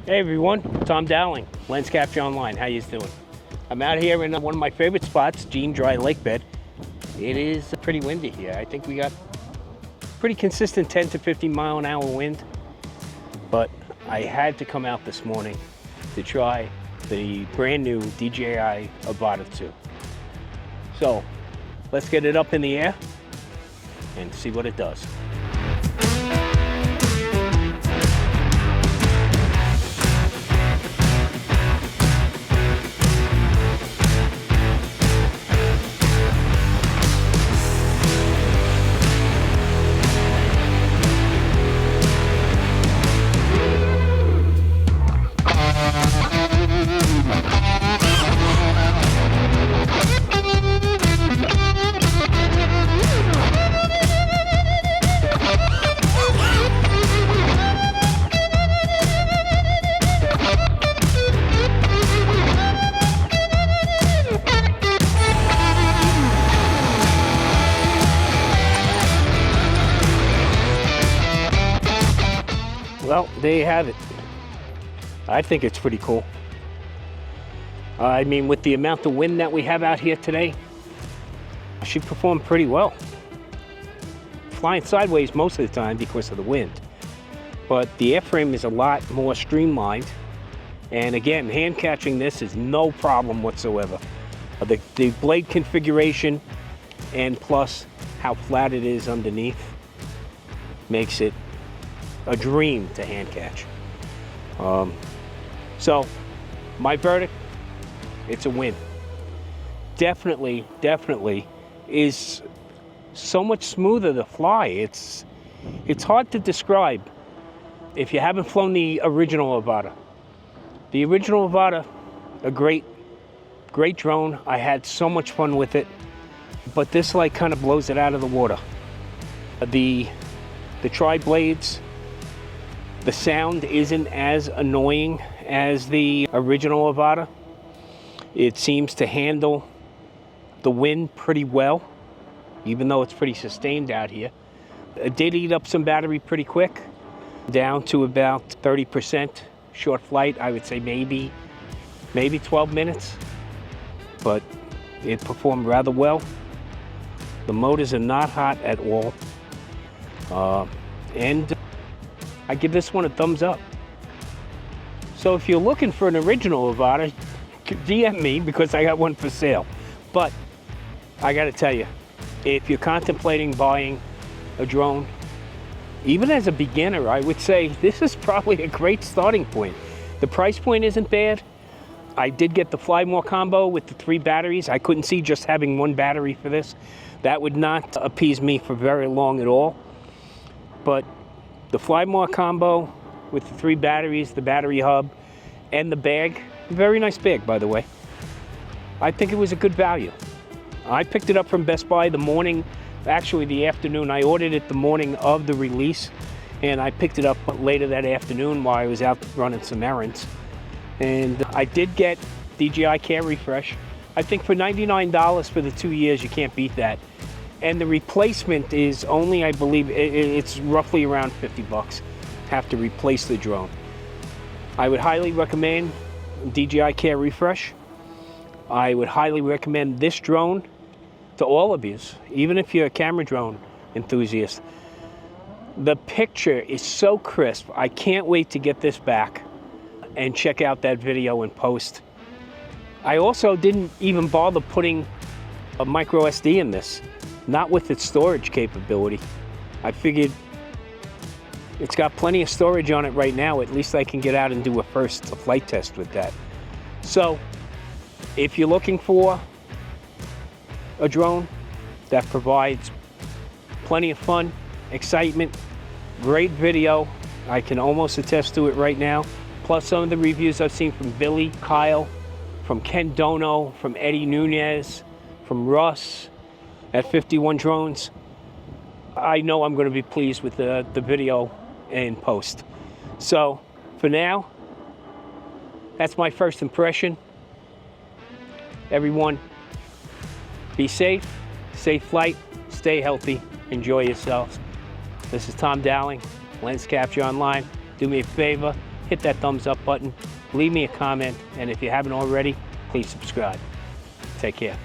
Hey everyone, Tom Dowling, LensCaptureOnline. How you doing? I'm out here in one of my favorite spots, Jean Dry Lake Bed. It is pretty windy here. I think we got pretty consistent 10 to 15 mile an hour wind, but I had to come out this morning to try the brand new DJI Avata 2. So let's get it up in the air and see what it does. Well, there you have it. I think it's pretty cool. I mean, with the amount of wind that we have out here today, she performed pretty well. Flying sideways most of the time because of the wind. But the airframe is a lot more streamlined. And again, hand catching this is no problem whatsoever. The blade configuration and plus how flat it is underneath makes it a dream to hand catch. So my verdict, it's a win. Definitely is so much smoother to fly. It's hard to describe if you haven't flown the original Avata. The original Avata, a great drone. I had so much fun with it, but this like kind of blows it out of the water. The tri-blades, the sound isn't as annoying as the original Avata. It seems to handle the wind pretty well, even though it's pretty sustained out here. It did eat up some battery pretty quick, down to about 30%. Short flight, I would say maybe 12 minutes, but it performed rather well. The motors are not hot at all, and I give this one a thumbs up. So if you're looking for an original Avata, DM me because I got one for sale. But I gotta tell you, if you're contemplating buying a drone, even as a beginner, I would say this is probably a great starting point. The price point isn't bad. I did get the Fly More combo with the 3 batteries. I couldn't see just having 1 battery for this. That would not appease me for very long at all. But the Fly More combo with the 3 batteries, the battery hub, and the bag, very nice bag by the way. I think it was a good value. I picked it up from Best Buy the morning, actually the afternoon. I ordered it the morning of the release, and I picked it up later that afternoon while I was out running some errands. And I did get DJI Care Refresh. I think for $99 for the 2 years, you can't beat that. And the replacement is only, I believe, it's roughly around 50 bucks. Have to replace the drone. I would highly recommend DJI Care Refresh. I would highly recommend this drone to all of you, even if you're a camera drone enthusiast. The picture is so crisp. I can't wait to get this back and check out that video and post. I also didn't even bother putting a micro SD in this. Not with its storage capability. I figured it's got plenty of storage on it right now. At least I can get out and do a first flight test with that. So if you're looking for a drone that provides plenty of fun, excitement, great video, I can almost attest to it right now. Plus some of the reviews I've seen from Billy, Kyle, from Ken Dono, from Eddie Nunez, from Russ, at 51 Drones, I know I'm going to be pleased with the video and post. So for now, that's my first impression. Everyone, be safe, safe flight, stay healthy, enjoy yourselves. This is Tom Dowling, LensCaptureOnline. Do me a favor, hit that thumbs up button, leave me a comment, and if you haven't already, please subscribe. Take care.